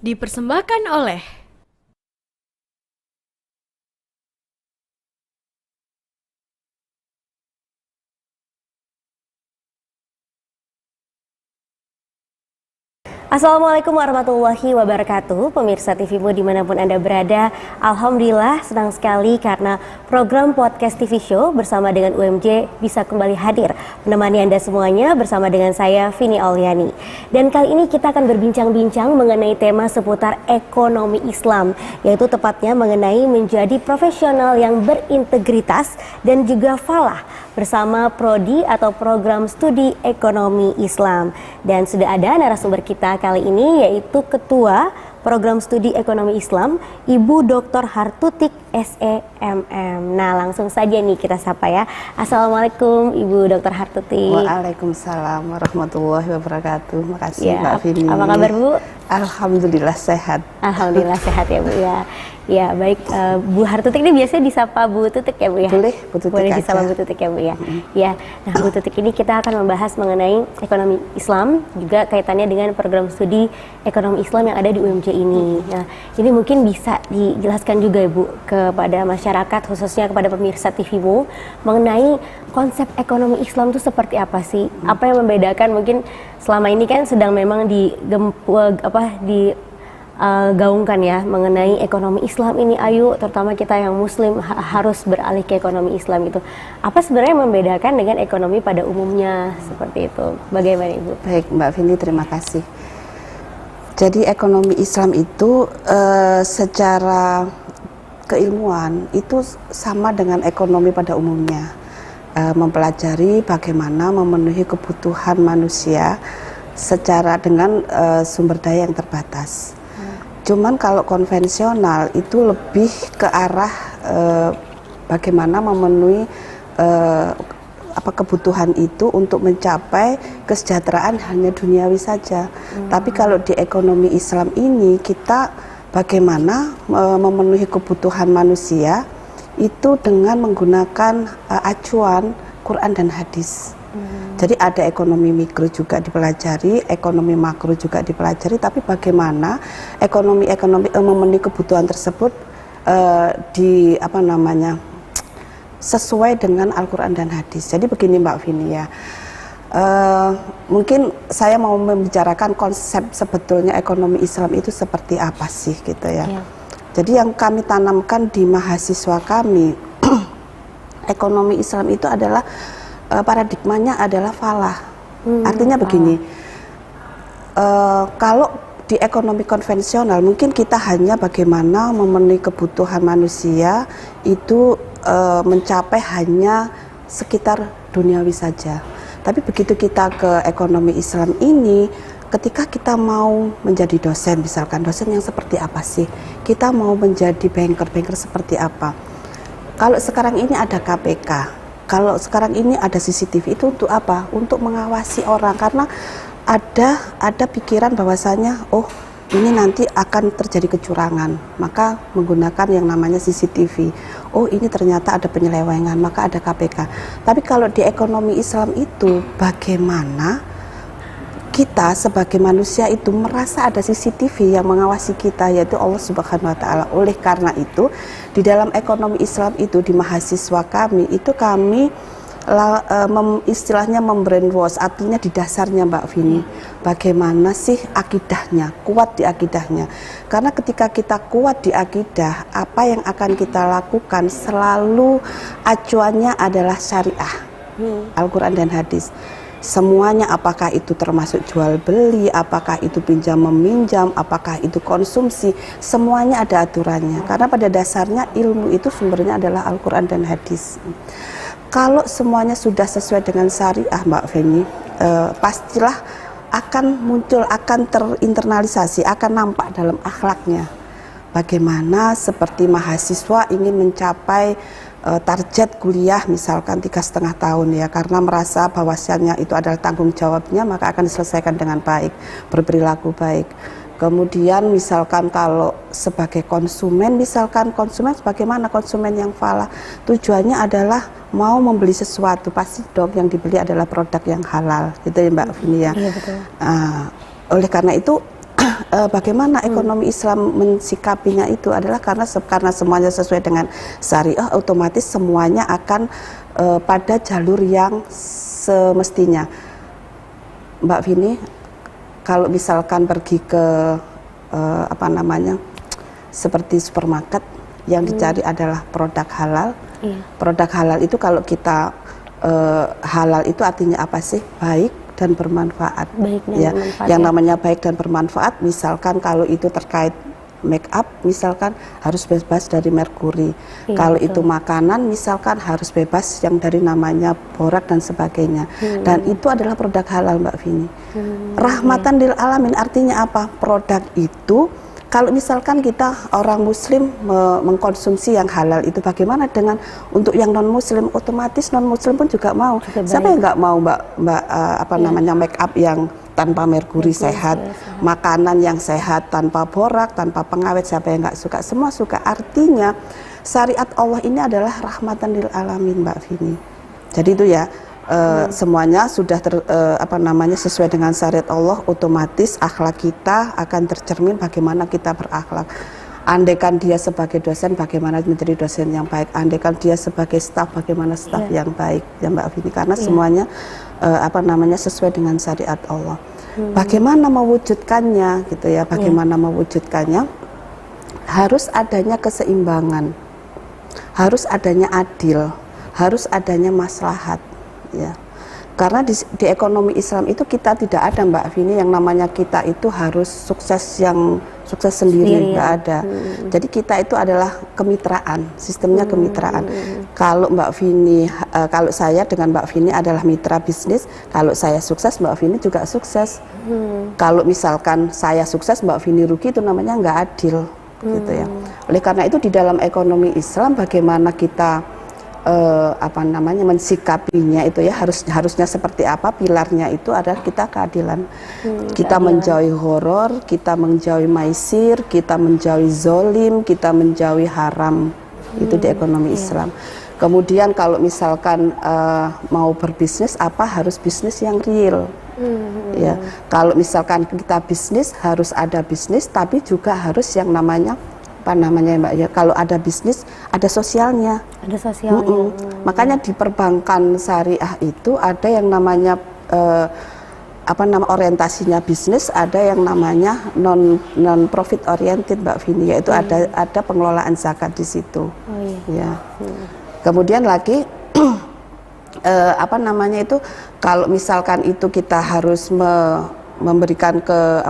Dipersembahkan oleh Assalamualaikum warahmatullahi wabarakatuh. Pemirsa TVmu dimanapun Anda berada, Alhamdulillah senang sekali karena program podcast TV Show bersama dengan UMJ bisa kembali hadir menemani Anda semuanya bersama dengan saya Vini Auliani. Dan kali ini kita akan berbincang-bincang mengenai tema seputar ekonomi Islam, yaitu tepatnya mengenai menjadi profesional yang berintegritas dan juga falah bersama Prodi atau Program Studi Ekonomi Islam. Dan sudah ada narasumber kita kali ini yaitu Ketua Program Studi Ekonomi Islam, Ibu Dr. Hartutik SEMM. Nah, langsung saja nih kita sapa ya. Assalamualaikum Ibu Dr. Hartutik. Waalaikumsalam warahmatullahi wabarakatuh. Makasih Ya, Mbak Vini. apa kabar Bu? Alhamdulillah sehat. Alhamdulillah sehat ya Bu ya. Ya baik, Bu Hartutik ini biasanya disapa Bu Tutik ya Bu ya? Boleh, Bu Tutik Boleh aja. disapa Bu Tutik ya Bu ya? Ya, nah Bu Tutik ini kita akan membahas mengenai ekonomi Islam, juga kaitannya dengan program studi ekonomi Islam yang ada di UMJ ini. Nah, ini mungkin bisa dijelaskan juga ya Bu kepada masyarakat, khususnya kepada pemirsa TVmu, mengenai konsep ekonomi Islam itu seperti apa sih? Apa yang membedakan mungkin selama ini kan sedang memang gaungkan ya mengenai ekonomi Islam ini, ayo terutama kita yang muslim harus beralih ke ekonomi Islam gitu. Apa sebenarnya membedakan dengan ekonomi pada umumnya seperti itu? Bagaimana Ibu? Baik Mbak Vini, terima kasih. Jadi ekonomi Islam itu secara keilmuan itu sama dengan ekonomi pada umumnya. Mempelajari bagaimana memenuhi kebutuhan manusia secara dengan sumber daya yang terbatas. Cuman kalau konvensional itu lebih ke arah bagaimana memenuhi kebutuhan itu untuk mencapai kesejahteraan hanya duniawi saja. Tapi kalau di ekonomi Islam ini kita bagaimana memenuhi kebutuhan manusia itu dengan menggunakan acuan Quran dan hadis. Jadi ada ekonomi mikro juga dipelajari, ekonomi makro juga dipelajari, tapi bagaimana ekonomi memenuhi kebutuhan tersebut sesuai dengan Al-Quran dan hadis. Jadi begini Mbak Vini ya, mungkin saya mau membicarakan konsep sebetulnya ekonomi Islam itu seperti apa sih gitu ya. Jadi yang kami tanamkan di mahasiswa kami, ekonomi Islam itu adalah paradigmanya adalah falah. Artinya begini, kalau di ekonomi konvensional mungkin kita hanya bagaimana memenuhi kebutuhan manusia itu mencapai hanya sekitar duniawi saja. Tapi begitu kita ke ekonomi Islam ini, ketika kita mau menjadi dosen, misalkan dosen yang seperti apa sih? Kita mau menjadi banker seperti apa? Kalau sekarang ini ada KPK, kalau sekarang ini ada CCTV, itu untuk apa? Untuk mengawasi orang, karena ada pikiran bahwasanya ini nanti akan terjadi kecurangan, maka menggunakan yang namanya CCTV. Ini ternyata ada penyelewengan, maka ada KPK. Tapi kalau di ekonomi Islam itu bagaimana kita sebagai manusia itu merasa ada CCTV yang mengawasi kita, yaitu Allah Subhanahu wa Ta'ala. Oleh karena itu, di dalam ekonomi Islam itu di mahasiswa kami itu kami istilahnya membrainwash, artinya di dasarnya Mbak Vini, bagaimana sih akidahnya, kuat di akidahnya. Karena ketika kita kuat di akidah, apa yang akan kita lakukan selalu acuannya adalah syariah, Al-Quran dan hadis. Semuanya, apakah itu termasuk jual beli, apakah itu pinjam meminjam, apakah itu konsumsi, semuanya ada aturannya. Karena pada dasarnya ilmu itu sumbernya adalah Al-Quran dan hadis. Kalau semuanya sudah sesuai dengan syariah Mbak Feni, pastilah akan muncul, akan terinternalisasi, akan nampak dalam akhlaknya. Bagaimana seperti mahasiswa ingin mencapai target kuliah misalkan 3,5 tahun ya, karena merasa bahwasannya itu adalah tanggung jawabnya, maka akan diselesaikan dengan baik, berperilaku baik. Kemudian misalkan kalau sebagai konsumen, misalkan konsumen bagaimana konsumen yang falah, tujuannya adalah mau membeli sesuatu, pasti dong yang dibeli adalah produk yang halal, gitu ya Mbak Vini ya. Iya betul. Oleh karena itu bagaimana ekonomi Islam mensikapinya itu adalah karena semuanya sesuai dengan syariah, otomatis semuanya akan pada jalur yang semestinya. Mbak Vini, kalau misalkan pergi ke seperti supermarket, yang dicari adalah produk halal. Produk halal itu kalau kita halal itu artinya apa sih? Baik dan bermanfaat. Yang namanya baik dan bermanfaat, misalkan kalau itu terkait make up, misalkan harus bebas dari merkuri. Kalau itu makanan, misalkan harus bebas yang dari namanya borak dan sebagainya. Dan itu adalah produk halal, Mbak Vini. Rahmatan lil alamin artinya apa? Produk itu kalau misalkan kita orang muslim mengkonsumsi yang halal itu, bagaimana dengan untuk yang non muslim? Otomatis non muslim pun juga mau. Siapa yang nggak mau, namanya make up yang tanpa merkuri sehat, makanan yang sehat tanpa borak, tanpa pengawet, siapa yang nggak suka? Semua suka. Artinya syariat Allah ini adalah rahmatan lil alamin, Mbak Vini. Jadi itu ya, semuanya sudah sesuai dengan syariat Allah, otomatis akhlak kita akan tercermin bagaimana kita berakhlak. Andaikan dia sebagai dosen, bagaimana menjadi dosen yang baik. Andaikan dia sebagai staf, bagaimana staf yang baik, ya Mbak Vini. Karena semuanya sesuai dengan syariat Allah. Bagaimana mewujudkannya, gitu ya? Bagaimana mewujudkannya? Harus adanya keseimbangan, harus adanya adil, harus adanya maslahat. Ya, karena di ekonomi Islam itu kita tidak ada, Mbak Vini, yang namanya kita itu harus sukses sendiri, nggak ada. Jadi kita itu adalah kemitraan, sistemnya kemitraan. Kalau Mbak Vini, kalau saya dengan Mbak Vini adalah mitra bisnis, kalau saya sukses, Mbak Vini juga sukses. Kalau misalkan saya sukses, Mbak Vini rugi, itu namanya nggak adil, gitu ya. Oleh karena itu di dalam ekonomi Islam bagaimana kita mensikapinya itu ya, harusnya seperti apa, pilarnya itu adalah kita keadilan. Kita menjauhi horor, kita menjauhi maisir, kita menjauhi zolim, kita menjauhi haram. Itu di ekonomi Islam. Kemudian kalau misalkan mau berbisnis, harus bisnis yang real. Ya, kalau misalkan kita bisnis, harus ada bisnis, tapi juga harus yang namanya Mbak ya, kalau ada bisnis ada sosialnya. Makanya di perbankan syariah itu ada yang namanya orientasinya bisnis, ada yang namanya non profit oriented, Mbak Vini, yaitu ada pengelolaan zakat di situ. Ya. Kemudian lagi kalau misalkan itu kita harus memberikan ke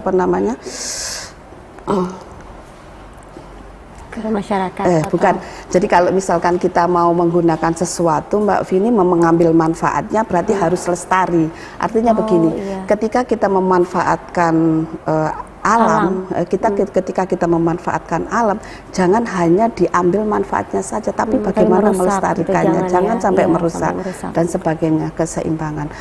masyarakat. Bukan. Jadi kalau misalkan kita mau menggunakan sesuatu, Mbak Vini, mengambil manfaatnya berarti harus lestari. Artinya begini, ketika kita memanfaatkan alam, ketika kita memanfaatkan alam, jangan hanya diambil manfaatnya saja, tapi bagaimana melestarikannya, jangan sampai merusak dan sebagainya, keseimbangan.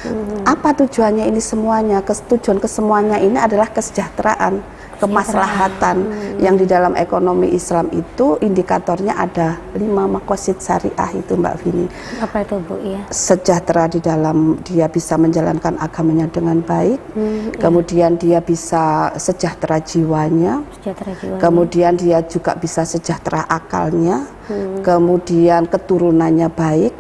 Apa tujuannya ini semuanya? Tujuan kesemuanya ini adalah kesejahteraan, kemaslahatan. Yang di dalam ekonomi Islam itu indikatornya ada 5 maqasid syariah itu, Mbak Vini. Apa itu, Bu? Ya. Sejahtera di dalam dia bisa menjalankan agamanya dengan baik, kemudian dia bisa sejahtera jiwanya, kemudian dia juga bisa sejahtera akalnya, kemudian keturunannya baik,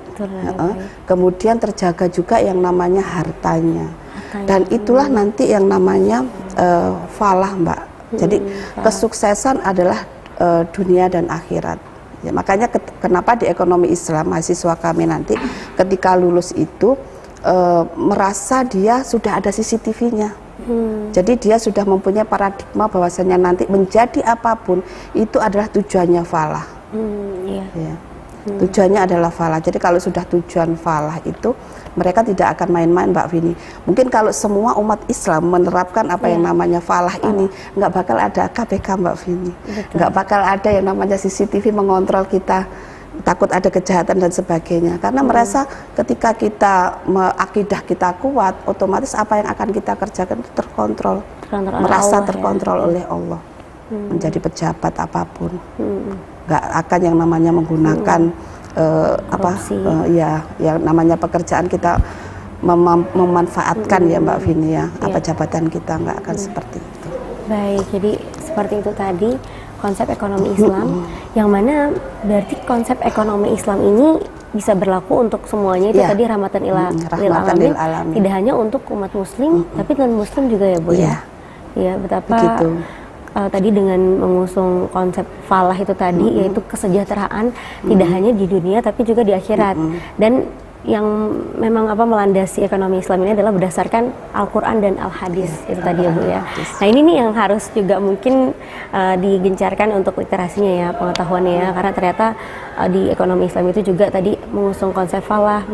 kemudian terjaga juga yang namanya hartanya. Dan itulah nanti yang namanya falah, Mbak. Jadi kesuksesan adalah dunia dan akhirat. Ya, makanya kenapa di ekonomi Islam mahasiswa kami nanti ketika lulus itu merasa dia sudah ada CCTV-nya. Jadi dia sudah mempunyai paradigma bahwasanya nanti menjadi apapun itu adalah tujuannya falah. Ya. Tujuannya adalah falah. Jadi kalau sudah tujuan falah itu mereka tidak akan main-main, Mbak Vini. Mungkin kalau semua umat Islam menerapkan apa yang namanya falah ini, nggak bakal ada KPK, Mbak Vini. Nggak bakal ada yang namanya CCTV mengontrol kita, takut ada kejahatan dan sebagainya. Karena merasa ketika akidah kita kuat, otomatis apa yang akan kita kerjakan itu terkontrol. Merasa terkontrol oleh Allah. Menjadi pejabat apapun. Nggak akan yang namanya menggunakan yang namanya pekerjaan kita memanfaatkan ya, Mbak Vini ya, apa jabatan kita, nggak akan seperti itu. Baik, jadi seperti itu tadi konsep ekonomi Islam, yang mana berarti konsep ekonomi Islam ini bisa berlaku untuk semuanya itu tadi rahmatan lil alamin, tidak hanya untuk umat muslim, tapi non muslim juga ya Bu ya. Ya, betapa tadi dengan mengusung konsep falah itu tadi, yaitu kesejahteraan tidak hanya di dunia tapi juga di akhirat. Dan yang memang melandasi ekonomi Islam ini adalah berdasarkan Al-Quran dan Al-Hadis itu tadi ya Bu ya. Nah ini nih yang harus juga mungkin digencarkan untuk literasinya ya, pengetahuannya ya, karena ternyata di ekonomi Islam itu juga tadi mengusung konsep falah,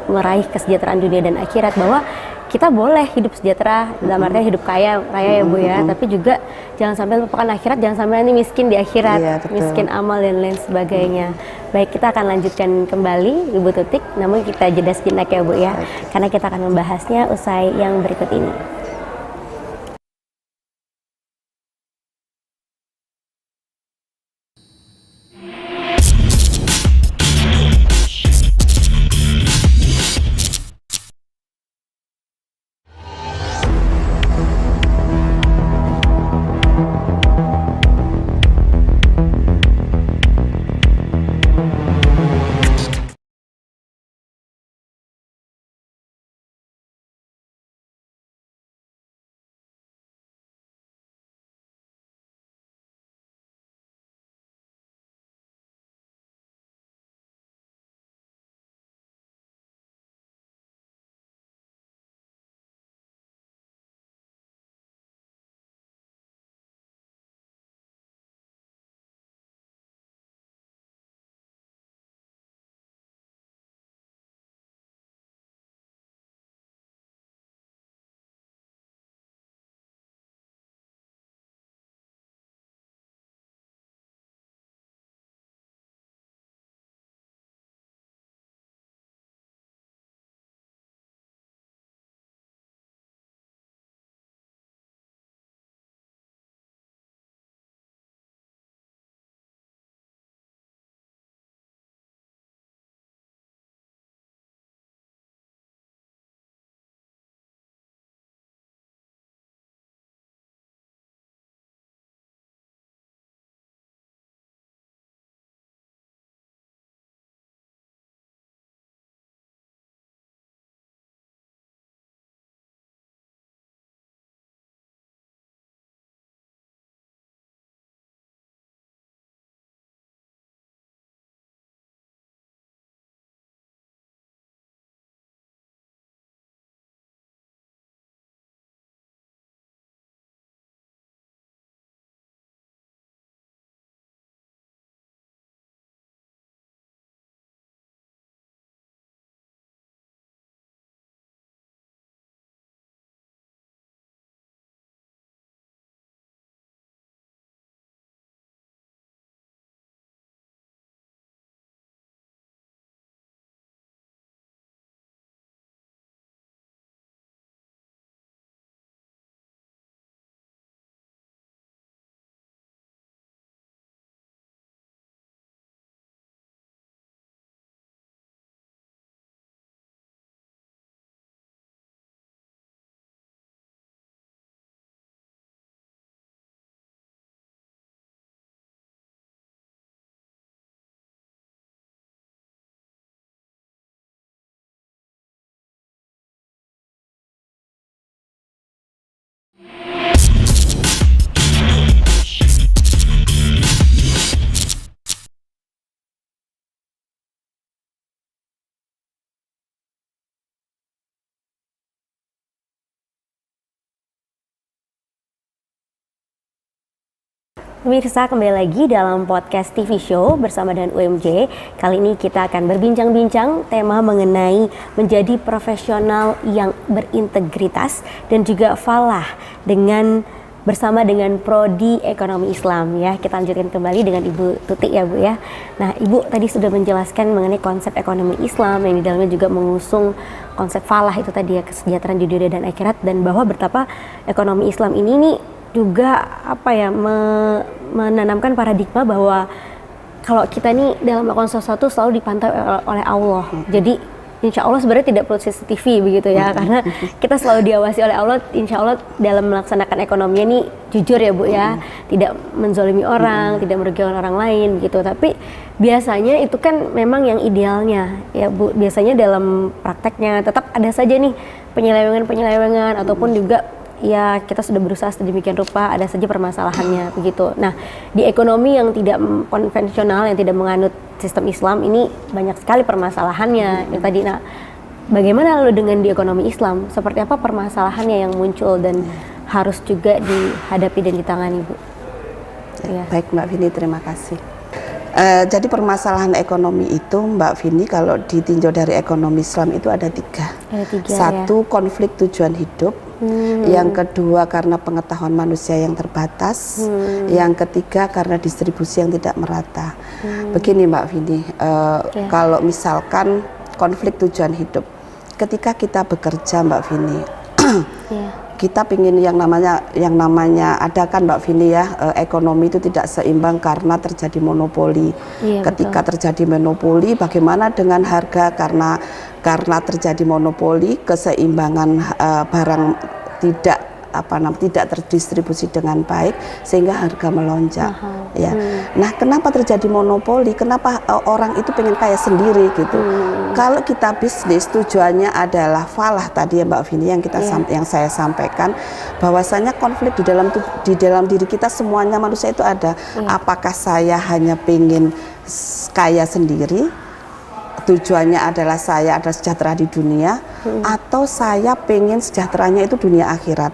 meraih kesejahteraan dunia dan akhirat, bahwa kita boleh hidup sejahtera dalam artian hidup kaya ya Bu ya, tapi juga jangan sampai lupakan akhirat, jangan sampai nanti miskin di akhirat, miskin amal dan lain sebagainya. Baik, kita akan lanjutkan kembali Ibu Tutik, namun kita jeda sejenak ya Bu ya, karena kita akan membahasnya usai yang berikut ini. Pemirsa, kembali lagi dalam podcast TV Show bersama dengan UMJ. Kali ini kita akan berbincang-bincang tema mengenai menjadi profesional yang berintegritas dan juga falah bersama dengan Prodi Ekonomi Islam ya. Kita lanjutkan kembali dengan Ibu Tutik ya Bu ya. Nah Ibu tadi sudah menjelaskan mengenai konsep ekonomi Islam yang di dalamnya juga mengusung konsep falah itu tadi ya, kesejahteraan di dunia dan akhirat, dan bahwa betapa ekonomi Islam ini nih juga menanamkan paradigma bahwa kalau kita nih dalam melakukan sesuatu selalu dipantau oleh Allah. Jadi insya Allah sebenarnya tidak perlu CCTV begitu ya, karena kita selalu diawasi oleh Allah. Insya Allah dalam melaksanakan ekonominya nih jujur ya Bu ya, tidak menzolimi orang, tidak merugikan orang lain gitu. Tapi biasanya itu kan memang yang idealnya ya Bu. Biasanya dalam prakteknya tetap ada saja nih penyelewengan ataupun juga ya kita sudah berusaha sedemikian rupa, ada saja permasalahannya begitu. Nah, di ekonomi yang tidak konvensional, yang tidak menganut sistem Islam ini banyak sekali permasalahannya yang tadi. Nah, bagaimana lalu dengan di ekonomi Islam? Seperti apa permasalahannya yang muncul dan harus juga dihadapi dan ditangani, Bu? Ya. Baik Mbak Vini, terima kasih. Jadi permasalahan ekonomi itu Mbak Vini kalau ditinjau dari ekonomi Islam itu ada tiga. Satu, konflik tujuan hidup. Yang kedua karena pengetahuan manusia yang terbatas. Yang ketiga karena distribusi yang tidak merata. Begini Mbak Vini, kalau misalkan konflik tujuan hidup, ketika kita bekerja Mbak Vini, kita ingin yang namanya ada kan Mbak Vini ya, ekonomi itu tidak seimbang karena terjadi monopoli. Ketika terjadi monopoli, bagaimana dengan harga? Karena terjadi monopoli, keseimbangan barang tidak terdistribusi dengan baik sehingga harga melonjak. Ya. Nah, kenapa terjadi monopoli? Kenapa orang itu pengen kaya sendiri gitu? Kalau kita bisnis tujuannya adalah falah tadi ya Mbak Vini yang saya sampaikan, bahwasanya konflik di dalam diri kita semuanya manusia itu ada. Apakah saya hanya pengen kaya sendiri? Tujuannya adalah saya ada sejahtera di dunia, atau saya pengen sejahteranya itu dunia akhirat.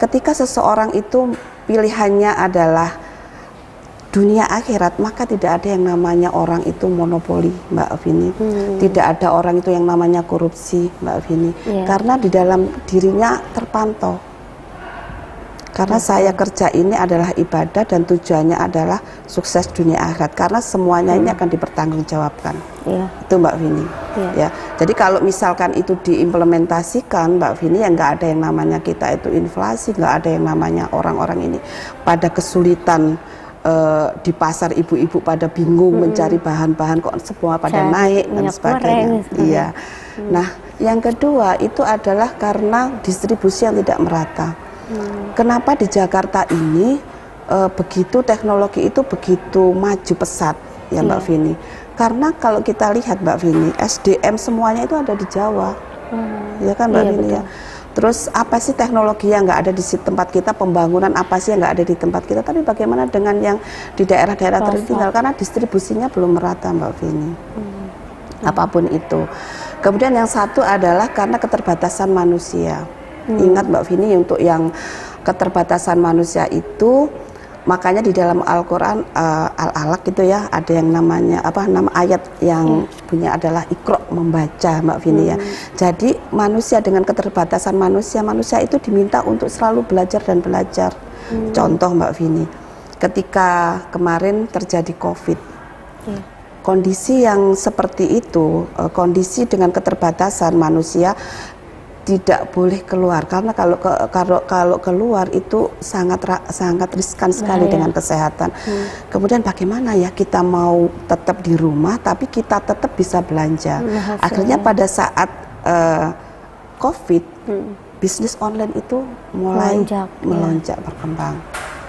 Ketika seseorang itu pilihannya adalah dunia akhirat, maka tidak ada yang namanya orang itu monopoli Mbak Vini. Tidak ada orang itu yang namanya korupsi Mbak Vini, karena di dalam dirinya terpantau. Karena saya kerja ini adalah ibadah dan tujuannya adalah sukses dunia akhirat, karena semuanya ini akan dipertanggungjawabkan. Itu Mbak Vini. Ya. Jadi kalau misalkan itu diimplementasikan Mbak Vini, ya nggak ada yang namanya kita itu inflasi, nggak ada yang namanya orang-orang ini pada kesulitan di pasar, ibu-ibu pada bingung mencari bahan-bahan kok semua pada naik dan sebagainya. Iya. Nah, yang kedua itu adalah karena distribusi yang tidak merata. Kenapa di Jakarta ini begitu teknologi itu begitu maju pesat ya Mbak Vini? Karena kalau kita lihat Mbak Vini, SDM semuanya itu ada di Jawa, ya kan Mbak Vini ya. Terus apa sih teknologi yang nggak ada di tempat kita, pembangunan apa sih yang nggak ada di tempat kita? Tapi bagaimana dengan yang di daerah-daerah tertinggal? Karena distribusinya belum merata Mbak Vini. Apapun itu. Kemudian yang satu adalah karena keterbatasan manusia. Ingat Mbak Vini, untuk yang keterbatasan manusia itu, makanya di dalam Al-Quran Al-Alaq gitu ya, ada yang namanya nama ayat yang punya adalah Iqra, membaca Mbak Vini ya. Jadi manusia dengan keterbatasan manusia itu diminta untuk selalu belajar dan belajar. Contoh Mbak Vini, ketika kemarin terjadi COVID, kondisi yang seperti itu, kondisi dengan keterbatasan manusia tidak boleh keluar, karena kalau keluar itu sangat riskan sekali dengan kesehatan. Kemudian bagaimana ya kita mau tetap di rumah tapi kita tetap bisa belanja. Akhirnya pada saat COVID, bisnis online itu mulai melonjak berkembang.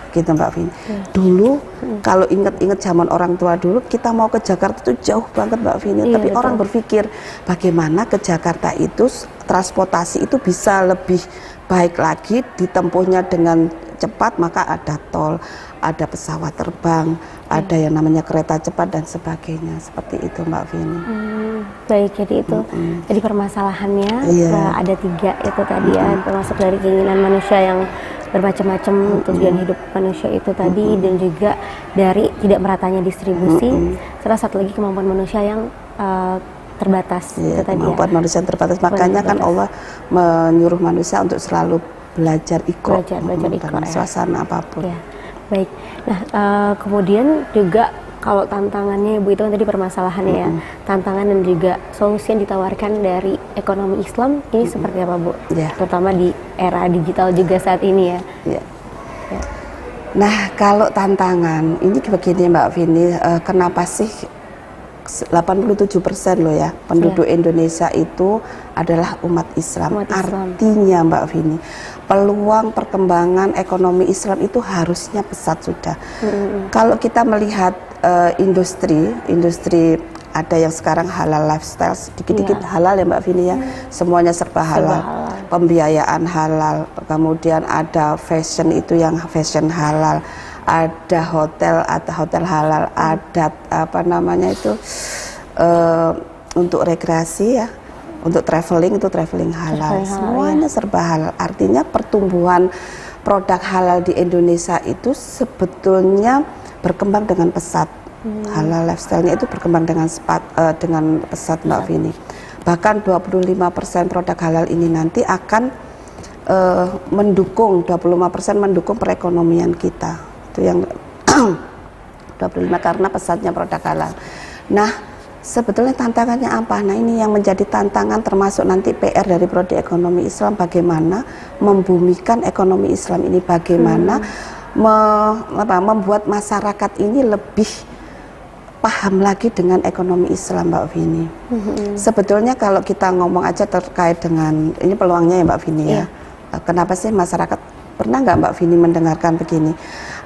Gitu Mbak Vini. Dulu kalau ingat zaman orang tua dulu, kita mau ke Jakarta itu jauh banget Mbak Vini, tapi orang berpikir bagaimana ke Jakarta itu transportasi itu bisa lebih baik lagi, ditempuhnya dengan cepat, maka ada tol, ada pesawat terbang, ada yang namanya kereta cepat dan sebagainya, seperti itu Mbak Vini. Baik, jadi itu jadi permasalahannya ada tiga itu tadi ya, termasuk dari keinginan manusia yang bermacam-macam, tujuan hidup manusia itu tadi, dan juga dari tidak meratanya distribusi. Salah satu lagi kemampuan manusia yang terbatas. Kemampuan manusia yang terbatas, makanya kan Allah menyuruh manusia untuk selalu belajar Iqra, dalam suasana apapun. Baik. Nah, kemudian juga kalau tantangannya Ibu itu kan tadi permasalahannya ya, tantangan dan juga solusi yang ditawarkan dari ekonomi Islam ini seperti apa Bu? Terutama di era digital juga saat ini ya. Nah, kalau tantangan ini begini Mbak Vini, kenapa sih 87% loh ya penduduk Indonesia itu adalah umat Islam. Artinya Mbak Vini, peluang perkembangan ekonomi Islam itu harusnya pesat sudah. Kalau kita melihat industri ada yang sekarang halal lifestyle, sedikit-sedikit halal ya Mbak Vini ya, semuanya serba halal. Pembiayaan halal, kemudian ada fashion itu yang fashion halal, ada hotel halal, ada apa namanya itu untuk rekreasi ya, untuk traveling itu traveling halal, semuanya serba halal. Artinya pertumbuhan produk halal di Indonesia itu sebetulnya berkembang dengan pesat. Halal lifestyle-nya itu berkembang dengan pesat Mbak Vini. Bahkan 25% produk halal ini nanti akan mendukung 25% mendukung perekonomian kita. Itu yang 25 karena pesatnya produk halal. Nah, sebetulnya tantangannya apa? Nah, ini yang menjadi tantangan termasuk nanti PR dari Prodi Ekonomi Islam, bagaimana membumikan ekonomi Islam ini, bagaimana membuat masyarakat ini lebih paham lagi dengan ekonomi Islam Mbak Vini. Sebetulnya kalau kita ngomong aja terkait dengan ini peluangnya ya Mbak Vini ya. Kenapa sih masyarakat, pernah nggak Mbak Vini mendengarkan begini?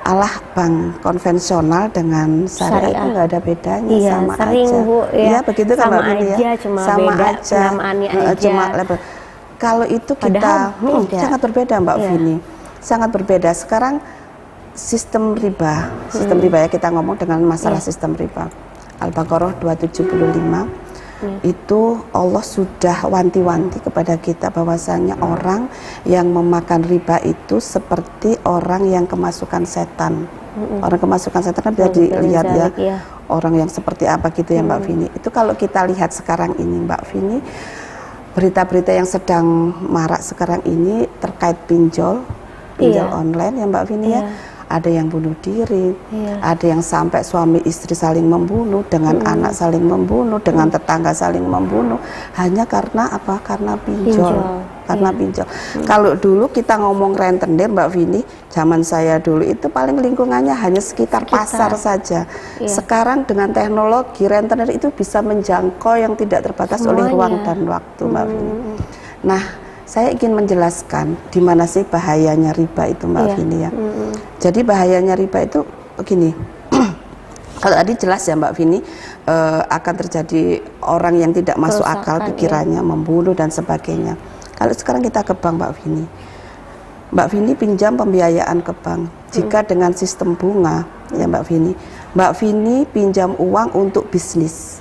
Allah bank konvensional dengan syariah itu nggak ada bedanya, sama sering, aja. Bu, ya begitu kan Mbak Vini ya. Sama beda aja. Penamaannya aja. Cuma level. Kalau itu kita sangat berbeda Mbak Vini. Sangat berbeda. Sekarang sistem riba ya, kita ngomong dengan masalah sistem riba. Al-Baqarah 275 itu Allah sudah wanti-wanti kepada kita bahwasanya orang yang memakan riba itu seperti orang yang kemasukan setan. Orang kemasukan setan kan bisa dilihat ya, orang yang seperti apa gitu ya Mbak Vini. Itu kalau kita lihat sekarang ini Mbak Vini, berita-berita yang sedang marak sekarang ini terkait pinjol online ya Mbak Vini ya. Ada yang bunuh diri, ada yang sampai suami istri saling membunuh, dengan anak saling membunuh, dengan tetangga saling membunuh, hanya karena apa? Karena pinjol. Karena pinjol. Kalau dulu kita ngomong rentenir Mbak Vini, zaman saya dulu itu paling lingkungannya hanya sekitar pasar saja. Sekarang dengan teknologi rentenir itu bisa menjangkau yang tidak terbatas oleh ruang dan waktu Mbak Vini. Nah, saya ingin menjelaskan di mana sih bahayanya riba itu Mbak Vini ya. Jadi bahayanya riba itu begini. Kalau tadi jelas ya Mbak Vini, akan terjadi orang yang tidak masuk akal pikirannya, membunuh dan sebagainya. Kalau sekarang kita ke bank Mbak Vini. Mbak Vini pinjam pembiayaan ke bank. Jika dengan sistem bunga ya Mbak Vini pinjam uang untuk bisnis.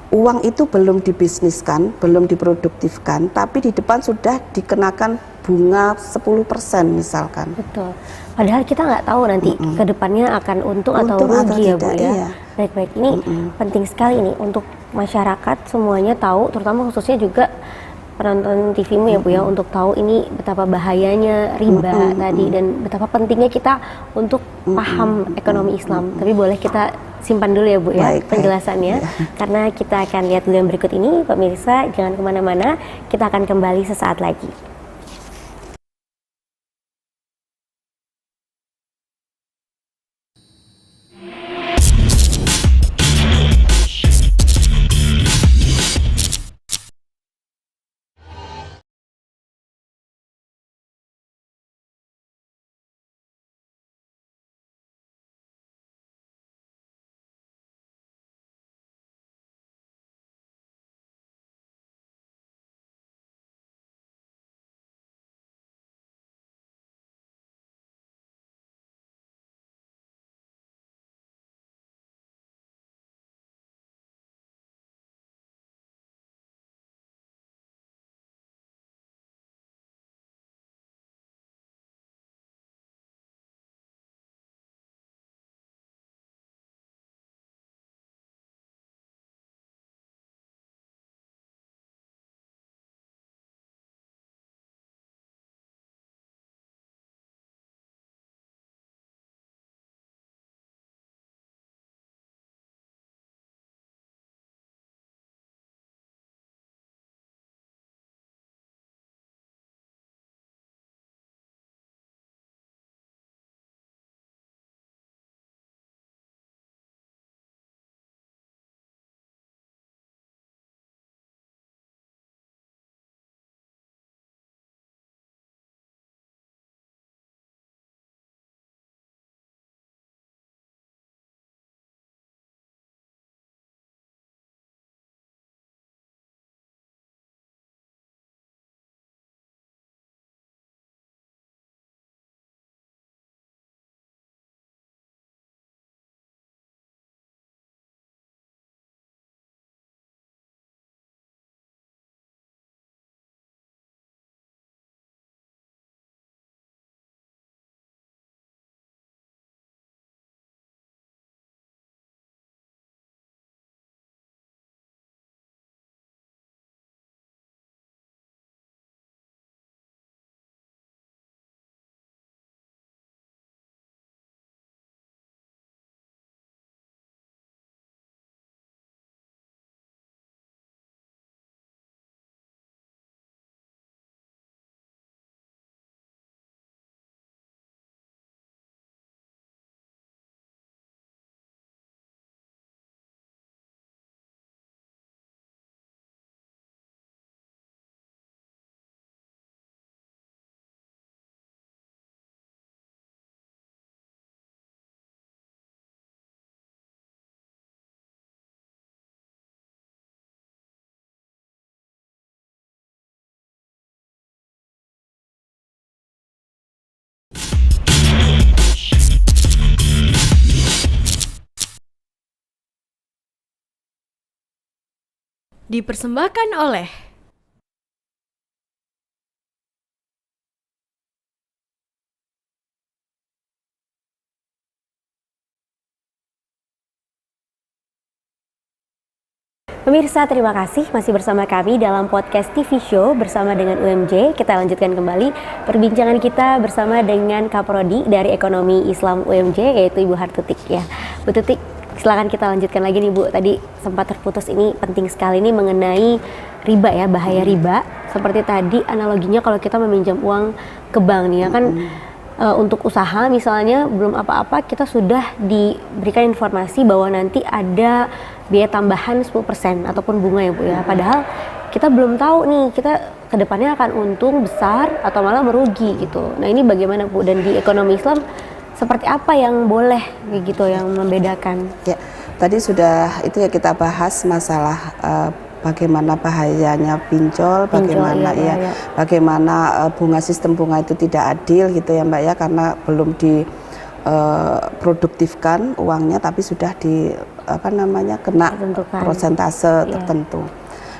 Uang itu belum dibisniskan, belum diproduktifkan, tapi di depan sudah dikenakan bunga 10% misalkan. Betul. Padahal kita nggak tahu nanti ke depannya akan untung atau rugi ya Bu ya. Baik-baik, ini penting sekali nih untuk masyarakat semuanya tahu, terutama khususnya juga penonton TV-mu ya Bu ya, untuk tahu ini betapa bahayanya riba tadi dan betapa pentingnya kita untuk paham ekonomi Islam. Tapi boleh kita simpan dulu ya Bu ya penjelasannya, karena kita akan lihat dulu yang berikut ini. Pemirsa jangan kemana-mana, kita akan kembali sesaat lagi. Dipersembahkan oleh Pemirsa, terima kasih masih bersama kami dalam podcast TV Show bersama dengan UMJ. Kita lanjutkan kembali perbincangan kita bersama dengan Kaprodi dari Ekonomi Islam UMJ, yaitu Ibu Hartutik ya. Bu Tutik, silakan kita lanjutkan lagi nih Bu. Tadi sempat terputus, ini penting sekali nih mengenai riba ya, bahaya riba. Seperti tadi analoginya kalau kita meminjam uang ke bank nih ya kan, untuk usaha misalnya belum apa-apa kita sudah diberikan informasi bahwa nanti ada biaya tambahan 10% ataupun bunga ya Bu ya. Padahal kita belum tahu nih kita kedepannya akan untung besar atau malah merugi gitu. Nah ini bagaimana Bu, dan di ekonomi Islam seperti apa yang boleh gitu yang membedakan? Ya, tadi sudah itu ya kita bahas masalah bagaimana bahayanya pinjol, bagaimana iya. Bagaimana sistem bunga itu tidak adil gitu ya Mbak ya, karena belum diproduktifkan uangnya tapi sudah kena persentase tertentu.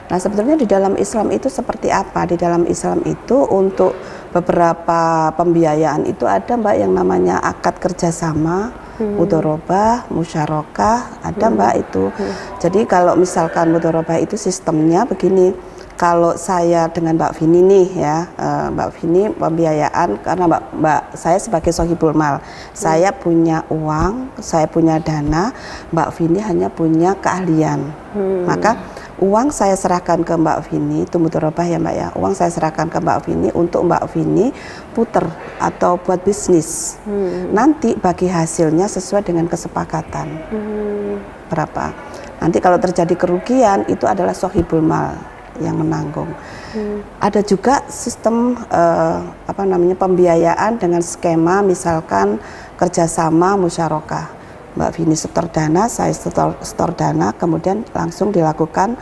Nah sebetulnya di dalam Islam itu seperti apa? Di dalam Islam itu untuk beberapa pembiayaan itu ada Mbak yang namanya akad kerjasama, mudharabah, musyarakah, ada Mbak itu. Jadi kalau misalkan mudharabah itu sistemnya begini, kalau saya dengan Mbak Vini nih ya, Mbak Vini pembiayaan karena Mbak saya sebagai sohibul mal, saya punya uang, saya punya dana, Mbak Vini hanya punya keahlian, maka uang saya serahkan ke Mbak Vini, itu mudharabah ya Mbak ya, uang saya serahkan ke Mbak Vini untuk Mbak Vini puter atau buat bisnis, nanti bagi hasilnya sesuai dengan kesepakatan berapa, nanti kalau terjadi kerugian itu adalah sohibul mal yang menanggung. Ada juga sistem pembiayaan dengan skema misalkan kerjasama musyarakah. Mbak Vini setor dana, saya setor dana, kemudian langsung dilakukan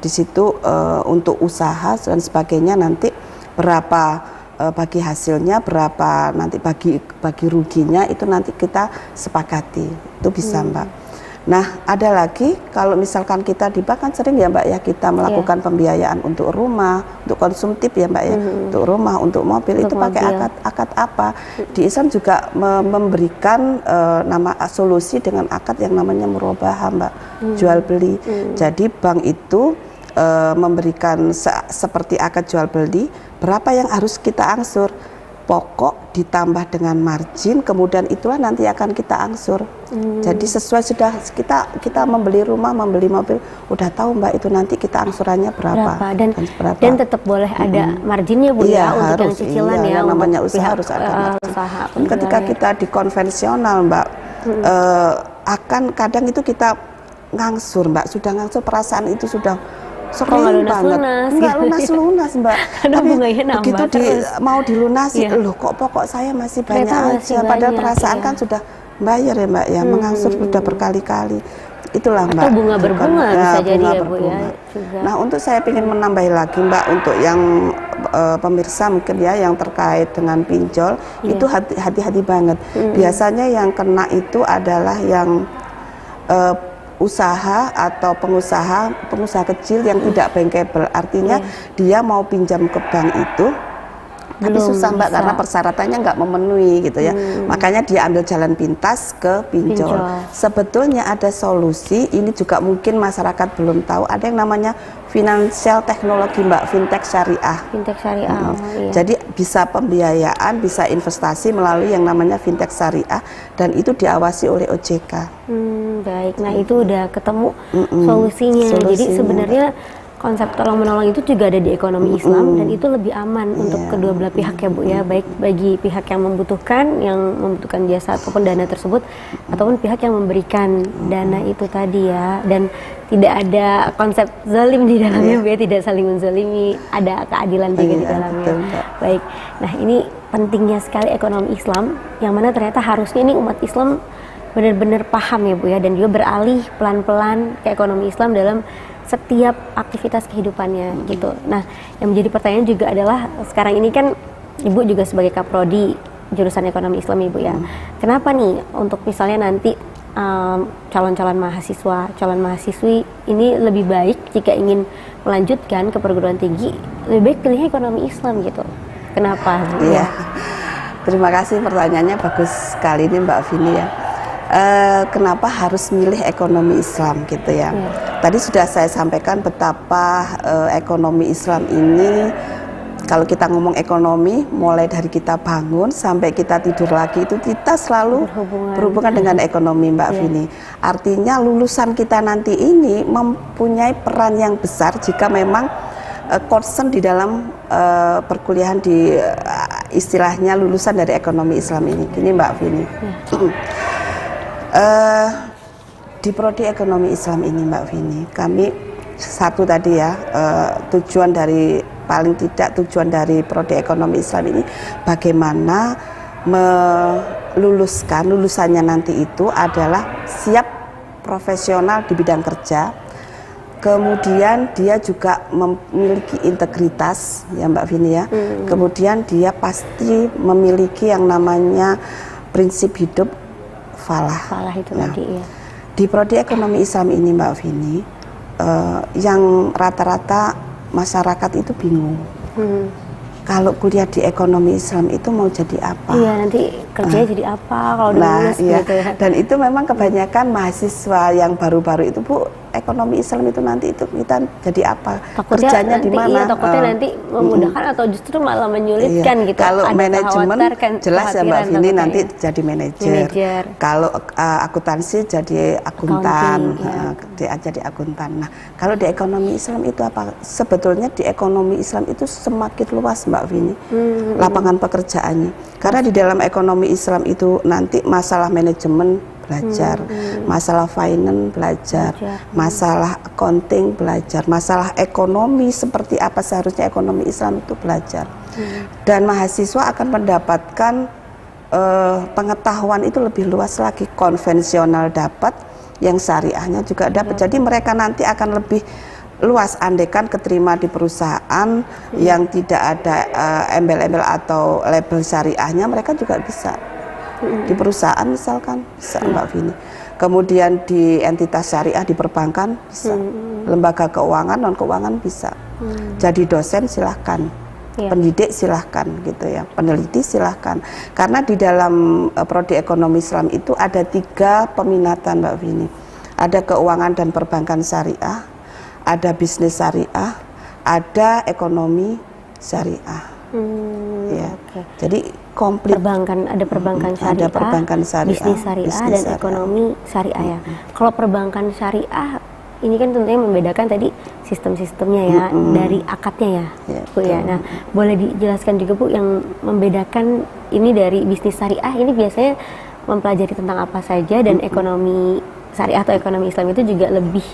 di situ untuk usaha dan sebagainya, nanti berapa bagi hasilnya, berapa nanti bagi ruginya itu nanti kita sepakati, itu bisa Mbak. Nah ada lagi kalau misalkan kita di bank kan sering ya Mbak ya kita melakukan pembiayaan untuk rumah, untuk konsumtif ya Mbak ya, untuk rumah, untuk mobil, itu pakai akad apa? Di Islam juga memberikan nama solusi dengan akad yang namanya murabahah Mbak, jual beli. Jadi bank itu memberikan seperti akad jual beli, berapa yang harus kita angsur, pokok ditambah dengan margin, kemudian itulah nanti akan kita angsur. Jadi sesuai sudah kita membeli rumah, membeli mobil, udah tahu Mbak itu nanti kita angsurannya berapa dan tetap boleh ada marginnya Bu ya, untuk harus, yang cicilan ya, yang namanya untuk usaha harus ada margin. Ketika kita di konvensional Mbak, akan kadang itu kita ngangsur Mbak, sudah ngangsur perasaan itu sudah sering banget, nggak lunas Mbak. Tapi begitu mau dilunasi, loh kok pokok saya masih banyak aja, padahal perasaan kan sudah bayar ya Mbak ya, mengangsur sudah berkali-kali. Itulah Mbak. Atau bunga berbunga bisa jadi ya Bu ya. Nah untuk saya ingin menambah lagi Mbak, untuk yang pemirsa mungkin ya yang terkait dengan pinjol, itu hati-hati banget. Biasanya yang kena itu adalah yang usaha atau pengusaha kecil yang tidak bankable, artinya dia mau pinjam ke bank itu tapi susah Mbak bisa, karena persyaratannya nggak memenuhi gitu ya, makanya dia ambil jalan pintas ke pinjol. Sebetulnya ada solusi, ini juga mungkin masyarakat belum tahu, ada yang namanya financial teknologi Mbak, fintech syariah. Jadi bisa pembiayaan, bisa investasi melalui yang namanya fintech syariah, dan itu diawasi oleh OJK. Baik, nah itu udah ketemu solusinya. Jadi sebenarnya konsep tolong menolong itu juga ada di ekonomi Islam, dan itu lebih aman untuk kedua belah pihak ya Bu ya, baik bagi pihak yang membutuhkan jasa ataupun dana tersebut, ataupun pihak yang memberikan dana itu tadi ya, dan tidak ada konsep zalim di dalamnya Bu ya, tidak saling menzalimi, ada keadilan juga di dalamnya. Baik, nah ini pentingnya sekali ekonomi Islam, yang mana ternyata harusnya ini umat Islam benar-benar paham ya Bu ya, dan juga beralih pelan-pelan ke ekonomi Islam dalam setiap aktivitas kehidupannya gitu. Nah, yang menjadi pertanyaan juga adalah sekarang ini kan Ibu juga sebagai Kaprodi jurusan ekonomi Islam Ibu ya. Kenapa nih untuk misalnya nanti calon-calon mahasiswa, calon mahasiswi ini lebih baik jika ingin melanjutkan ke perguruan tinggi, lebih baik pilihnya ekonomi Islam gitu. Kenapa? Iya. Terima kasih, pertanyaannya bagus sekali ini Mbak Vini ya. Kenapa harus milih ekonomi Islam gitu ya? Tadi sudah saya sampaikan betapa ekonomi Islam ini, kalau kita ngomong ekonomi, mulai dari kita bangun sampai kita tidur lagi itu kita selalu berhubungan dengan ekonomi Mbak Vini. Artinya lulusan kita nanti ini mempunyai peran yang besar jika memang concern di dalam perkuliahan di istilahnya lulusan dari ekonomi Islam ini. Gini Mbak Vini. Di prodi ekonomi Islam ini Mbak Vini, kami satu tadi ya, tujuan dari paling tidak tujuan dari prodi ekonomi Islam ini bagaimana lulusannya nanti itu adalah siap profesional di bidang kerja, kemudian dia juga memiliki integritas ya Mbak Vini ya, kemudian dia pasti memiliki yang namanya prinsip hidup falah itu nah, tadi ya. Di prodi ekonomi Islam ini Mbak Vini, yang rata-rata masyarakat itu bingung. Kalau kuliah di ekonomi Islam itu mau jadi apa? Iya, nanti kerjanya jadi apa kalau udah lulus gitu ya. Dan itu memang kebanyakan mahasiswa yang baru-baru itu Bu, ekonomi Islam itu nanti itu kita jadi apa? Takutnya kerjanya di mana? Iya, takutnya nanti memudahkan atau justru malah menyulitkan gitu. Kalau manajemen jelas ya Mbak Vini nanti jadi manajer. Kalau akuntansi jadi akuntan, jadi akuntan. Nah, kalau di ekonomi Islam itu apa? Sebetulnya di ekonomi Islam itu semakin luas Mbak Vini, lapangan pekerjaannya. Karena di dalam ekonomi Islam itu nanti masalah manajemen belajar, masalah finance belajar, masalah accounting belajar, masalah ekonomi seperti apa seharusnya ekonomi Islam itu belajar. Dan mahasiswa akan mendapatkan pengetahuan itu lebih luas lagi, konvensional dapat, yang syariahnya juga dapat. Jadi mereka nanti akan lebih luas, andaikan keterima di perusahaan yang tidak ada embel-embel atau label syariahnya, mereka juga bisa di perusahaan misalkan bisa Mbak Vini. Kemudian di entitas syariah, di perbankan bisa, lembaga keuangan, non keuangan bisa. Jadi dosen silahkan, pendidik silahkan gitu ya, peneliti silahkan. Karena di dalam prodi ekonomi Islam itu ada 3 peminatan Mbak Vini. Ada keuangan dan perbankan syariah, ada bisnis syariah, ada ekonomi syariah. Jadi komplit. Ada perbankan syariah, ada perbankan syariah, bisnis syariah, dan ekonomi syariah ya. Kalau perbankan syariah ini kan tentunya membedakan tadi sistem-sistemnya ya, dari akadnya ya, Bu ya. Nah, boleh dijelaskan juga Bu yang membedakan ini dari bisnis syariah ini biasanya mempelajari tentang apa saja, dan ekonomi syariah atau ekonomi Islam itu juga lebih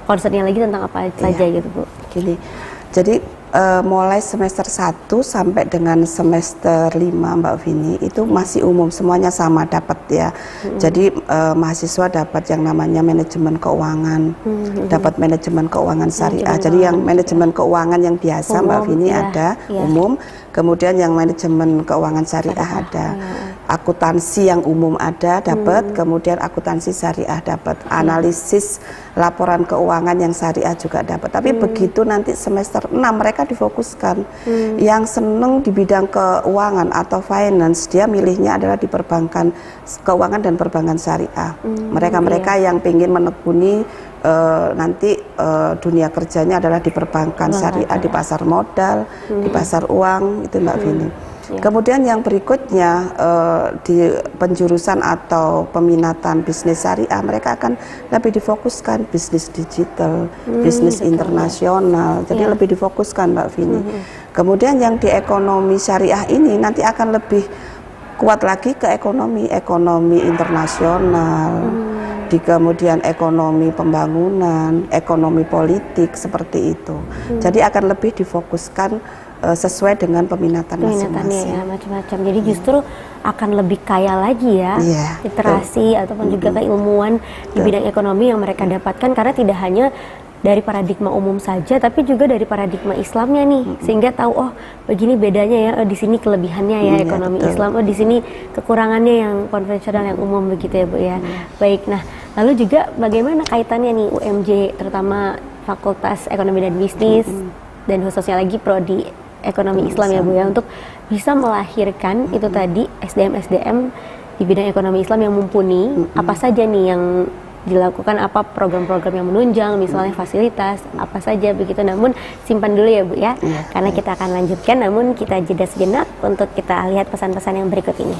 concernnya lagi tentang apa saja gitu Bu. Gini, jadi mulai semester 1 sampai dengan semester 5 Mbak Vini itu masih umum, semuanya sama dapat ya. Jadi mahasiswa dapat yang namanya manajemen keuangan, dapat manajemen keuangan syariah. Jadi yang manajemen keuangan yang biasa Mbak Vini ada umum, kemudian yang manajemen keuangan syariah ada. Akuntansi yang umum ada dapat, kemudian akuntansi syariah dapat, analisis laporan keuangan yang syariah juga dapat. Tapi begitu nanti semester 6 mereka difokuskan. Yang seneng di bidang keuangan atau finance, dia milihnya adalah di perbankan keuangan dan perbankan syariah. Mereka-mereka yang ingin menekuni nanti dunia kerjanya adalah di perbankan syariah, di pasar modal, di pasar uang, itu Mbak Vini. Kemudian yang berikutnya di penjurusan atau peminatan bisnis syariah, mereka akan lebih difokuskan bisnis digital, bisnis internasional, jadi lebih difokuskan Mbak Vini. Kemudian yang di ekonomi syariah ini nanti akan lebih kuat lagi ke ekonomi internasional, di kemudian ekonomi pembangunan, ekonomi politik seperti itu. Jadi akan lebih difokuskan sesuai dengan peminatan masing-masing. Ya, macam-macam. Jadi justru akan lebih kaya lagi ya, literasi ataupun juga keilmuan di bidang ekonomi yang mereka dapatkan, karena tidak hanya dari paradigma umum saja, tapi juga dari paradigma Islamnya nih, sehingga tahu oh begini bedanya ya, oh, di sini kelebihannya ya ekonomi betul. Islam, oh di sini kekurangannya yang konvensional yang umum begitu ya Bu ya. Baik, nah lalu juga bagaimana kaitannya nih UMJ terutama Fakultas Ekonomi dan Bisnis dan khususnya lagi prodi Ekonomi Islam ya Bu ya, untuk bisa melahirkan itu tadi SDM di bidang ekonomi Islam yang mumpuni. Apa saja nih yang dilakukan, apa program-program yang menunjang, misalnya fasilitas, apa saja begitu. Namun simpan dulu ya Bu ya, karena kita akan lanjutkan, namun kita jeda sejenak untuk kita lihat pesan-pesan yang berikut ini.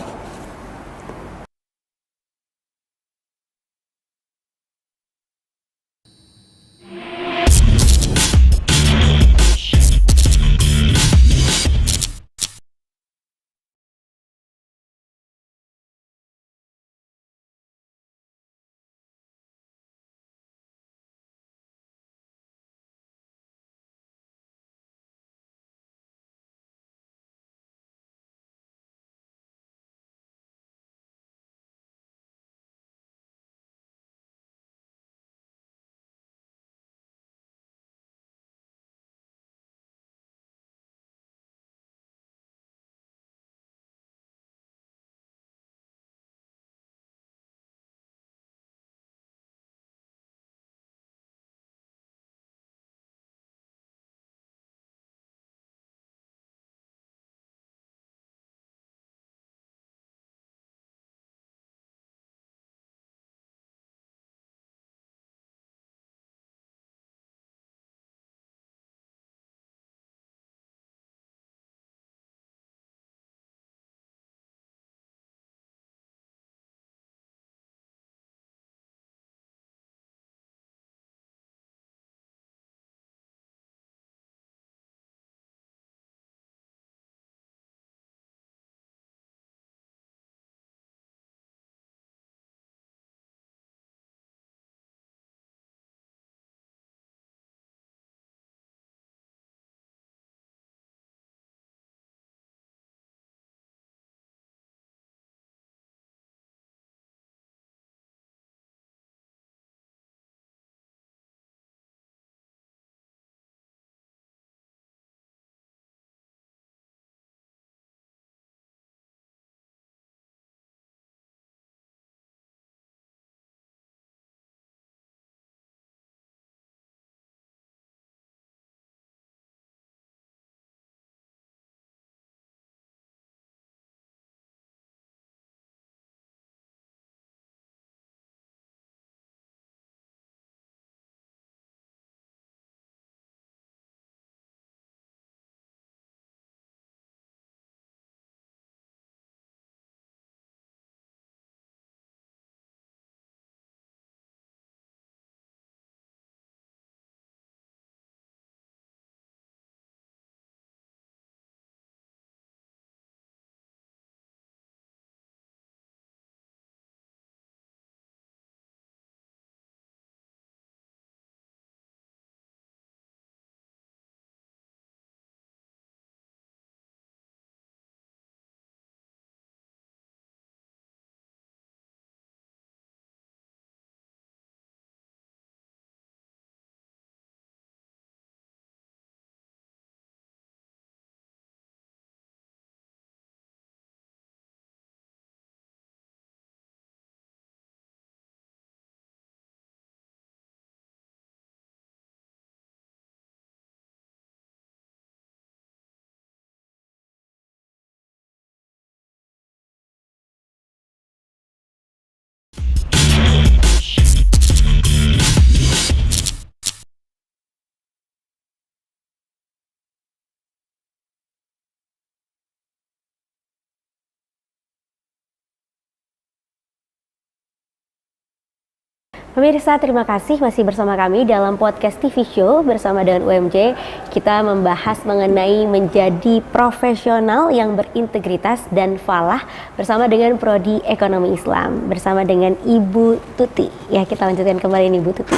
Pemirsa, terima kasih masih bersama kami dalam podcast TV Show bersama dengan UMJ. Kita membahas mengenai menjadi profesional yang berintegritas dan falah bersama dengan Prodi Ekonomi Islam bersama dengan Ibu Tuti. Ya, kita lanjutkan kembali nih Bu Tuti.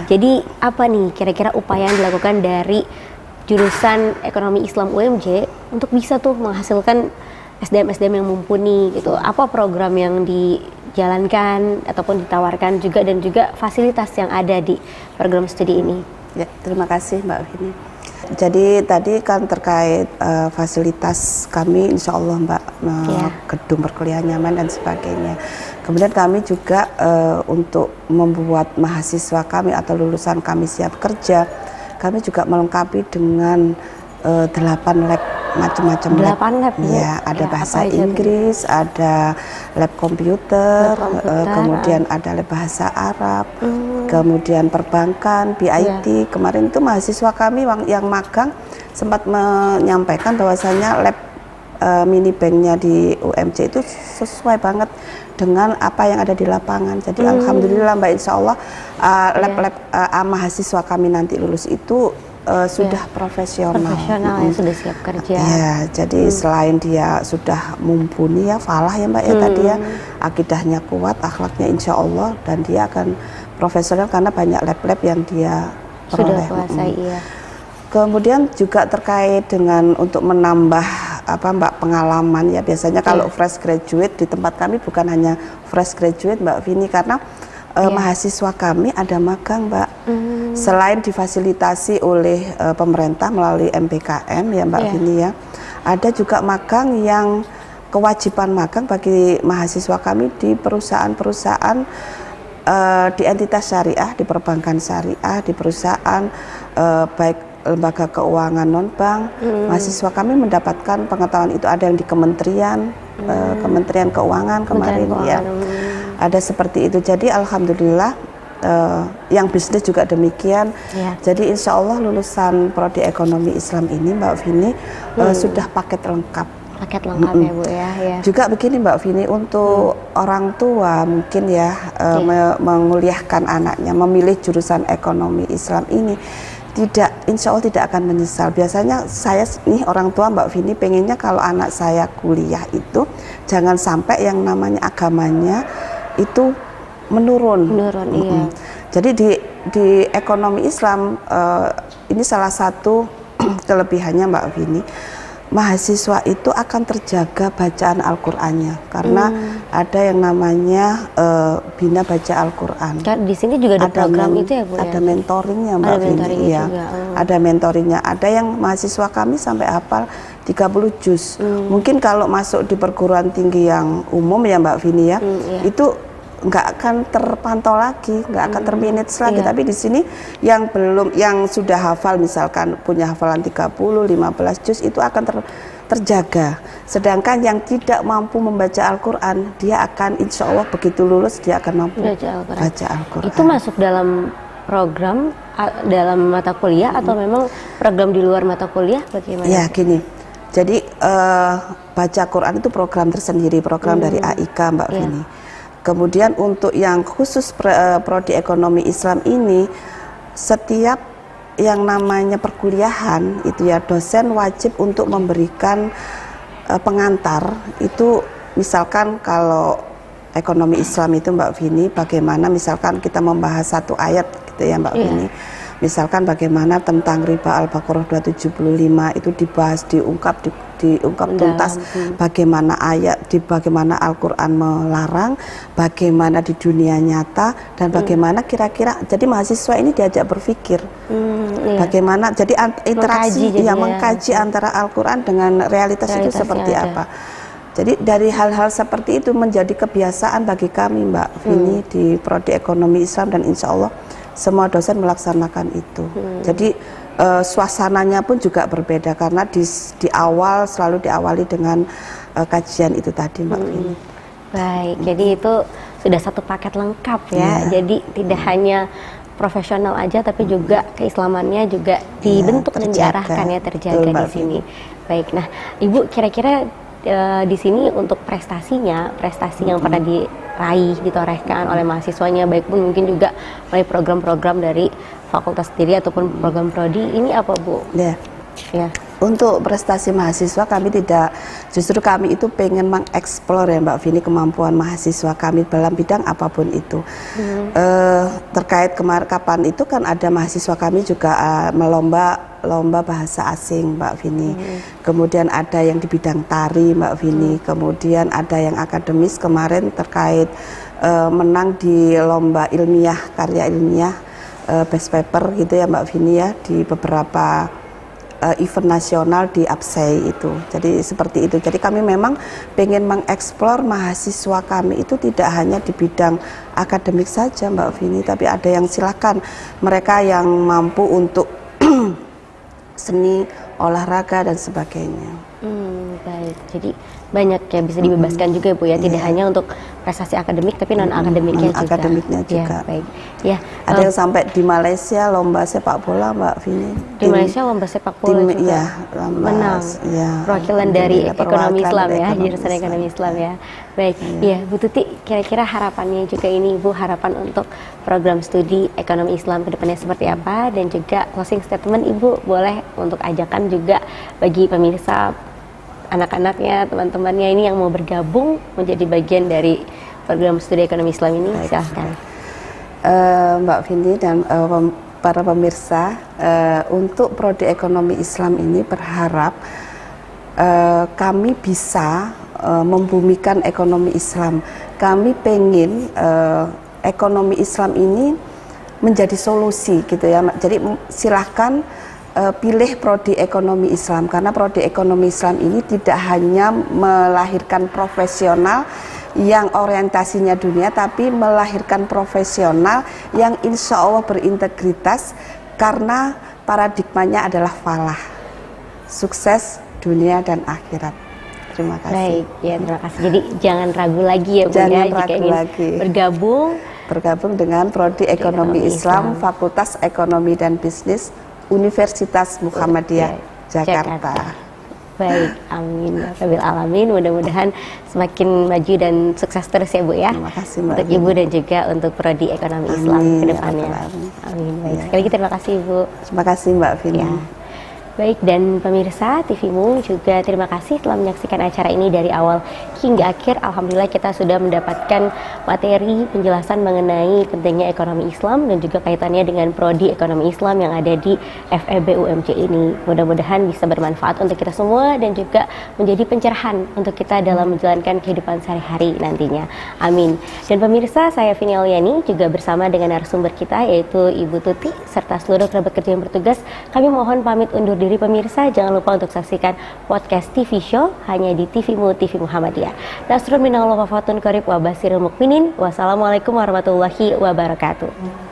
Jadi apa nih kira-kira upaya yang dilakukan dari jurusan Ekonomi Islam UMJ untuk bisa tuh menghasilkan SDM-SDM yang mumpuni gitu? Apa program yang dijalankan ataupun ditawarkan juga dan juga fasilitas yang ada di program studi ini? Ya, terima kasih Mbak Vini. Jadi tadi kan terkait fasilitas kami, insya Allah Mbak, gedung perkuliahan nyaman dan sebagainya. Kemudian kami juga untuk membuat mahasiswa kami atau lulusan kami siap kerja, kami juga melengkapi dengan 8 lab, macam-macam lab. 8 lab ya, ada bahasa Inggris, ada lab komputer, kemudian ada lab bahasa Arab, kemudian perbankan, BIT. Kemarin itu mahasiswa kami yang magang sempat menyampaikan bahwasanya lab mini banknya di UMJ itu sesuai banget dengan apa yang ada di lapangan. Jadi alhamdulillah Mbak, insya Allah lab-lab mahasiswa kami nanti lulus itu sudah profesional ya, sudah siap kerja. Ya, jadi selain dia sudah mumpuni ya, falah ya Mbak ya tadi ya, akidahnya kuat, akhlaknya insya Allah, dan dia akan profesional karena banyak lab-lab yang dia sudah kuasai. Kemudian juga terkait dengan untuk menambah Mbak pengalaman ya, biasanya kalau fresh graduate di tempat kami bukan hanya fresh graduate Mbak Vini, karena mahasiswa kami ada magang Mbak. Selain difasilitasi oleh pemerintah melalui MPKM ya Mbak Vini ya, ada juga magang yang kewajiban magang bagi mahasiswa kami di perusahaan-perusahaan, di entitas syariah, di perbankan syariah, di perusahaan baik lembaga keuangan non-bank. Mahasiswa kami mendapatkan pengetahuan itu, ada yang di kementerian, Kementerian Keuangan kemarin ya. Ada seperti itu. Jadi alhamdulillah yang bisnis juga demikian. Jadi insya Allah lulusan Prodi Ekonomi Islam ini Mbak Vini sudah paket lengkap. Paket lengkap ya Bu ya. Juga begini Mbak Vini, untuk orang tua mungkin ya menguliahkan anaknya, memilih jurusan ekonomi Islam ini, insya Allah tidak akan menyesal. Biasanya saya nih orang tua Mbak Vini pengennya kalau anak saya kuliah itu jangan sampai yang namanya agamanya itu menurun. Iya. Jadi di ekonomi Islam ini salah satu kelebihannya Mbak Vini, mahasiswa itu akan terjaga bacaan Al-Qur'annya karena ada yang namanya bina baca Al-Qur'an. Di sini juga ada program itu ya Bu ya? Ada mentoringnya Mbak Vini ya. Ada mentoringnya. Ada yang mahasiswa kami sampai hafal 30 juz. Mungkin kalau masuk di perguruan tinggi yang umum ya Mbak Vini ya, itu nggak akan terpantau lagi, nggak akan termanage lagi. Tapi di sini yang sudah hafal, misalkan punya hafalan 30, 15 juz, itu akan terjaga. Sedangkan yang tidak mampu membaca Al-Quran, dia akan insya Allah begitu lulus dia akan mampu baca Al-Quran. Itu masuk dalam program, dalam mata kuliah atau memang program di luar mata kuliah, bagaimana? Ya gini, jadi baca Quran itu program tersendiri, program dari AIK Mbak Vini. Kemudian untuk yang khusus Prodi Ekonomi Islam ini, setiap yang namanya perkuliahan itu ya, dosen wajib untuk memberikan pengantar. Itu misalkan kalau ekonomi Islam itu Mbak Vini, bagaimana misalkan kita membahas satu ayat gitu ya Mbak Vini, misalkan bagaimana tentang riba Al-Baqarah 275 itu dibahas, diungkap tuntas, bagaimana bagaimana Al-Quran melarang, bagaimana di dunia nyata, dan bagaimana kira-kira, jadi mahasiswa ini diajak berpikir bagaimana, jadi interaksi mengkaji antara Al-Quran dengan realitas itu seperti apa. Jadi dari hal-hal seperti itu menjadi kebiasaan bagi kami Mbak Vini di Prodi Ekonomi Islam, dan insya Allah semua dosen melaksanakan itu. Jadi suasananya pun juga berbeda karena di awal selalu diawali dengan kajian itu tadi Mbak Vini. Baik, jadi itu sudah satu paket lengkap ya. Jadi tidak hanya profesional aja, tapi juga keislamannya juga dibentuk dan diarahkan ya, terjaga di sini. Baik, nah Ibu kira-kira di sini untuk prestasi yang pernah diraih, ditorehkan oleh mahasiswanya, baik pun mungkin juga melalui program-program dari fakultas sendiri ataupun program prodi, ini apa Bu? Ya. Untuk prestasi mahasiswa kami justru kami itu pengen mengeksplor ya Mbak Vini kemampuan mahasiswa kami dalam bidang apapun itu. Terkait kapan itu kan ada mahasiswa kami juga lomba bahasa asing Mbak Vini. Kemudian ada yang di bidang tari Mbak Vini. Kemudian ada yang akademis kemarin terkait menang di lomba ilmiah, karya ilmiah best paper gitu ya Mbak Vini ya, di beberapa event nasional di APSEI itu. Jadi seperti itu. Jadi kami memang pengen mengeksplor mahasiswa kami itu tidak hanya di bidang akademik saja Mbak Vini, tapi ada yang silakan mereka yang mampu untuk seni, olahraga dan sebagainya. Baik, jadi banyak ya bisa dibebaskan juga Bu ya, tidak hanya untuk prestasi akademik tapi non akademiknya juga. Akademiknya juga. Ya, baik. Ya, ada yang sampai di Malaysia lomba sepak bola Mbak Vini. Di Malaysia lomba sepak bola juga ya, menang. Ya, perwakilan dari ekonomi Islam ya, jurusan Islam. ekonomi Islam ya. Baik, ya Bu Tuti, kira-kira harapannya juga ini Bu, harapan untuk program studi ekonomi Islam kedepannya seperti apa, dan juga closing statement Ibu boleh untuk ajakan juga bagi pemirsa, anak-anaknya, teman-temannya ini yang mau bergabung menjadi bagian dari program studi ekonomi Islam ini. Silahkan. Mbak Vindi dan para pemirsa, untuk prodi ekonomi Islam ini berharap kami bisa membumikan ekonomi Islam. Kami pengen ekonomi Islam ini menjadi solusi gitu ya. Jadi silahkan pilih prodi ekonomi Islam, karena prodi ekonomi Islam ini tidak hanya melahirkan profesional yang orientasinya dunia, tapi melahirkan profesional yang insya Allah berintegritas, karena paradigmanya adalah falah, sukses dunia dan akhirat. Terima kasih. Baik, ya terima kasih. Jadi jangan ragu lagi ya Bu, jangan jika ragu ingin lagi bergabung dengan prodi ekonomi Islam, Fakultas Ekonomi dan Bisnis Universitas Muhammadiyah Jakarta. Baik, amin ya rabbil alamin. Mudah-mudahan semakin maju dan sukses terus ya Bu ya. Terima kasih Mbak untuk Ibu dan juga untuk prodi ekonomi Islam ke depannya. Amin. Baik, sekali lagi terima kasih Ibu. Terima kasih Mbak Vini. Ya. Baik, dan pemirsa TVmu juga terima kasih telah menyaksikan acara ini dari awal hingga akhir. Alhamdulillah kita sudah mendapatkan materi penjelasan mengenai pentingnya ekonomi Islam dan juga kaitannya dengan prodi ekonomi Islam yang ada di FEB UMJ ini. Mudah-mudahan bisa bermanfaat untuk kita semua dan juga menjadi pencerahan untuk kita dalam menjalankan kehidupan sehari-hari nantinya. Amin. Dan pemirsa, saya Vini Auliani juga bersama dengan narasumber kita yaitu Ibu Tuti serta seluruh kerabat kerja yang bertugas. Kami mohon pamit undur diri pemirsa. Jangan lupa untuk saksikan podcast TV Show hanya di TVmu TV Muhammadiyah. Nasrun minallah wa fatun qarib wa basirul mukminin. Wassalamualaikum warahmatullahi wabarakatuh.